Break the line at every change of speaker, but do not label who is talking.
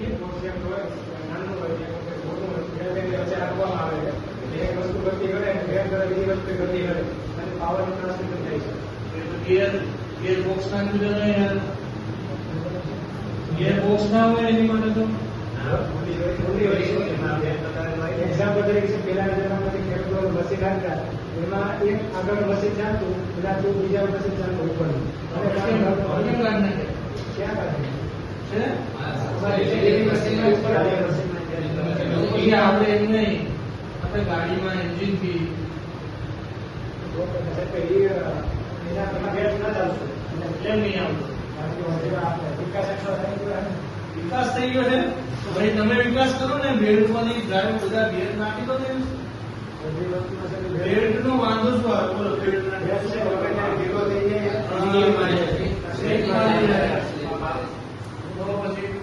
એ concept હોય નાનું હોય મોટું હોય વચ્ચે રાખવામાં આવે છે. એક વસ્તુ ગતિ કરે ગેર કરે બીજી વસ્તુ ગતિ કરે અને પાવરનું ટ્રાન્સમિશન થાય છે.
ગેર બોક્સ નાખી દો ને યાર, ગેર બોક્સ ના હોય એની માટે તો
એક્ઝામ્પલ તરીકે પેલા જમાનામાં ખેડૂતો મશીન આપતા એમાં એક આગળ મશીન ચાલતું પેલા બીજા મશીન ચાલતું ઉપરનું અને ક્યાં કાઢે
છે
મશીન
આપણે એમ નહીં, આપણે ગાડીમાં એન્જિન થી
એના ગેસ ના ચાલતું
કેમ નહીં આવતું? વિકાસ થઈ ગયો છે તો ભાઈ તમે વિકાસ કરો ને, બેલ્ટ માંથી ડ્રાઈવ બધા ગેર નાખી દો ને. બેલ્ટ નો વાંધો શું આવે? બોલો, બેલ્ટ નાખી પછી